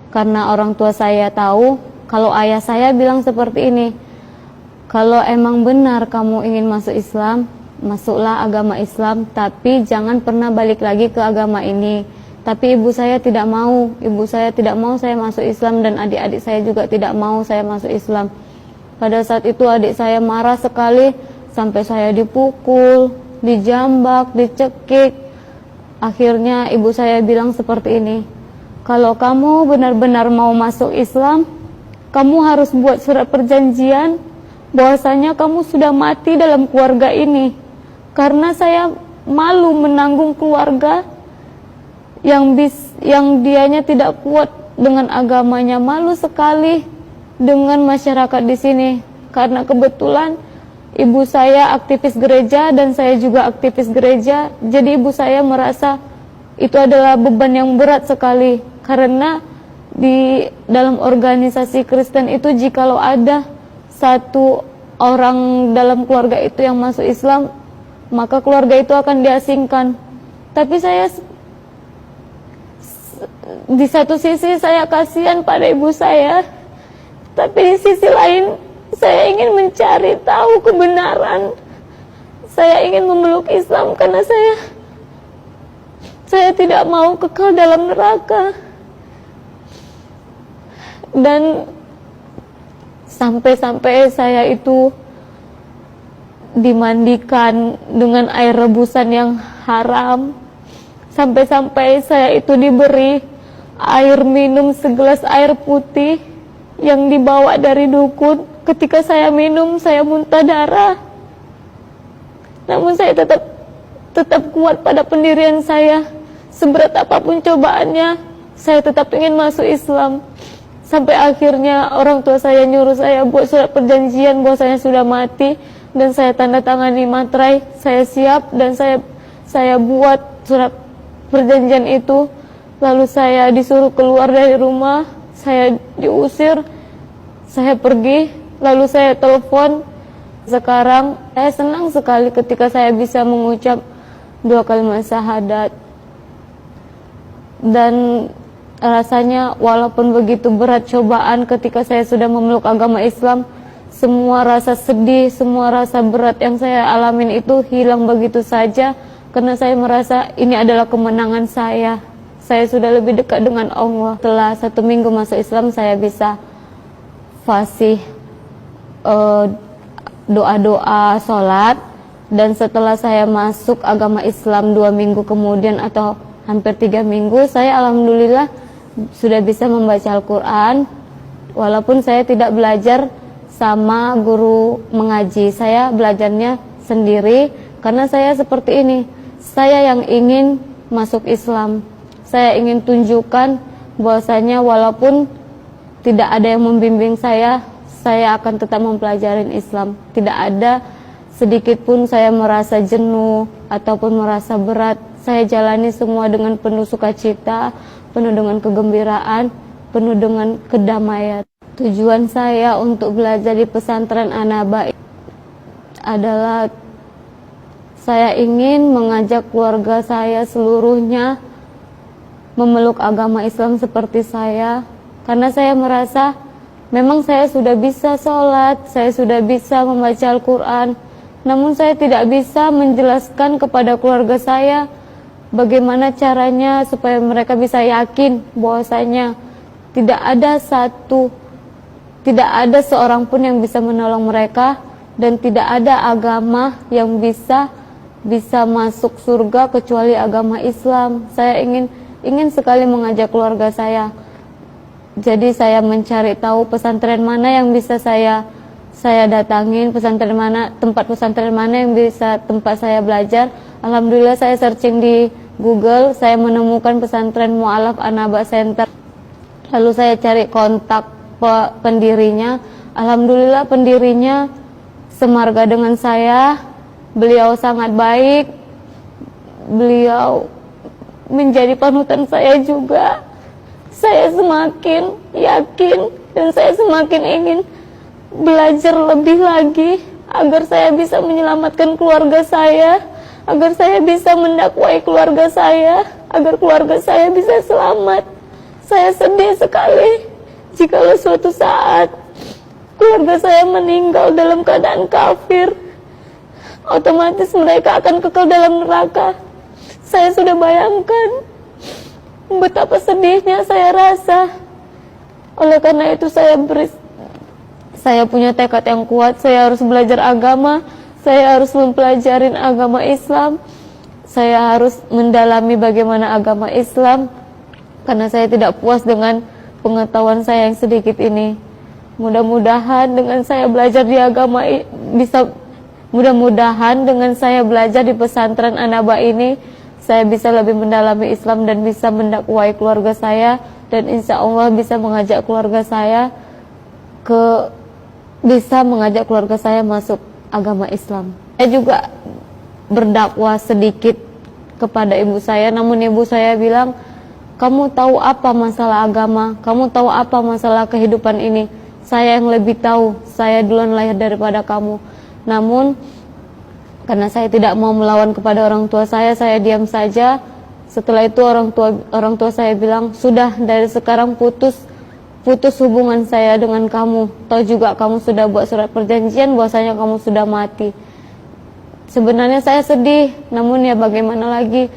Karena orang tua saya tahu kalau ayah saya bilang seperti ini, kalau emang benar kamu ingin masuk Islam, masuklah agama Islam, tapi jangan pernah balik lagi ke agama ini. Tapi ibu saya tidak mau, saya masuk Islam, dan adik-adik saya juga tidak mau saya masuk Islam. Pada saat itu adik saya marah sekali, sampai saya dipukul, dijambak, dicekik. Akhirnya ibu saya bilang seperti ini, kalau kamu benar-benar mau masuk Islam, kamu harus buat surat perjanjian bahwasanya kamu sudah mati dalam keluarga ini. Karena saya malu menanggung keluarga yang dianya tidak kuat dengan agamanya, malu sekali dengan masyarakat di sini. Karena kebetulan ibu saya aktivis gereja dan saya juga aktivis gereja, jadi ibu saya merasa itu adalah beban yang berat sekali. Karena di dalam organisasi Kristen itu, jikalau ada satu orang dalam keluarga itu yang masuk Islam, maka keluarga itu akan diasingkan. Tapi saya di satu sisi saya kasihan pada ibu saya, tapi di sisi lain saya ingin mencari tahu kebenaran. Saya ingin memeluk Islam karena saya tidak mau kekal dalam neraka. Dan sampai-sampai saya itu dimandikan dengan air rebusan yang haram. Sampai-sampai saya itu diberi air minum segelas air putih yang dibawa dari dukun. Ketika saya minum, saya muntah darah. Namun saya tetap kuat pada pendirian saya. Seberat apapun cobaannya, saya tetap ingin masuk Islam. Sampai akhirnya orang tua saya nyuruh saya buat surat perjanjian bahwa saya sudah mati, dan saya tanda tangani materai. Saya siap dan saya buat surat perjanjian itu. Lalu saya disuruh keluar dari rumah, saya diusir, saya pergi, lalu saya telepon. Sekarang saya senang sekali ketika saya bisa mengucap 2 kalimat syahadat. Dan rasanya walaupun begitu berat cobaan ketika saya sudah memeluk agama Islam, semua rasa sedih, semua rasa berat yang saya alamin itu hilang begitu saja. Karena saya merasa ini adalah kemenangan saya. Saya sudah lebih dekat dengan Allah. Setelah 1 minggu masuk Islam, saya bisa fasih doa-doa, sholat. Dan setelah saya masuk agama Islam 2 minggu kemudian atau hampir 3 minggu, saya alhamdulillah sudah bisa membaca Al-Quran. Walaupun saya tidak belajar sama guru mengaji, saya belajarnya sendiri. Karena saya seperti ini, saya yang ingin masuk Islam. Saya ingin tunjukkan bahwasanya walaupun tidak ada yang membimbing saya akan tetap mempelajari Islam. Tidak ada sedikit pun saya merasa jenuh ataupun merasa berat. Saya jalani semua dengan penuh sukacita, penuh dengan kegembiraan, penuh dengan kedamaian. Tujuan saya untuk belajar di pesantren An-Naba adalah saya ingin mengajak keluarga saya seluruhnya memeluk agama Islam seperti saya. Karena saya merasa memang saya sudah bisa sholat, saya sudah bisa membaca Al-Quran, namun saya tidak bisa menjelaskan kepada keluarga saya bagaimana caranya supaya mereka bisa yakin bahwasanya tidak ada seorang pun yang bisa menolong mereka, dan tidak ada agama yang bisa masuk surga kecuali agama Islam. Saya ingin sekali mengajak keluarga saya. Jadi saya mencari tahu pesantren mana yang bisa saya datangin, tempat pesantren mana yang bisa tempat saya belajar. Alhamdulillah saya searching di Google, saya menemukan pesantren Mu'alaf An-Naba Center. Lalu saya cari kontak pendirinya. Alhamdulillah pendirinya semarga dengan saya. Beliau sangat baik. Beliau menjadi panutan saya juga. Saya semakin yakin dan saya semakin ingin belajar lebih lagi agar saya bisa menyelamatkan keluarga saya, agar saya bisa mendakwai keluarga saya, agar keluarga saya bisa selamat. Saya sedih sekali jikalau suatu saat keluarga saya meninggal dalam keadaan kafir. Otomatis mereka akan kekal dalam neraka. Saya sudah bayangkan betapa sedihnya saya rasa. Oleh karena itu saya punya tekad yang kuat. Saya harus belajar agama. Saya harus mempelajari agama Islam. Saya harus mendalami bagaimana agama Islam, karena saya tidak puas dengan pengetahuan saya yang sedikit ini. Mudah-mudahan dengan saya belajar di agama mudah-mudahan dengan saya belajar di pesantren Anaba ini, saya bisa lebih mendalami Islam dan bisa mendakwai keluarga saya, dan insya Allah bisa mengajak keluarga saya masuk agama Islam. Saya juga berdakwah sedikit kepada ibu saya, namun ibu saya bilang, kamu tahu apa masalah agama, kamu tahu apa masalah kehidupan ini, saya yang lebih tahu, saya duluan lahir daripada kamu. Namun karena saya tidak mau melawan kepada orang tua saya diam saja. Setelah itu orang tua saya bilang, sudah, dari sekarang putus hubungan saya dengan kamu. Tahu juga kamu sudah buat surat perjanjian bahwasanya kamu sudah mati. Sebenarnya saya sedih, namun ya bagaimana lagi,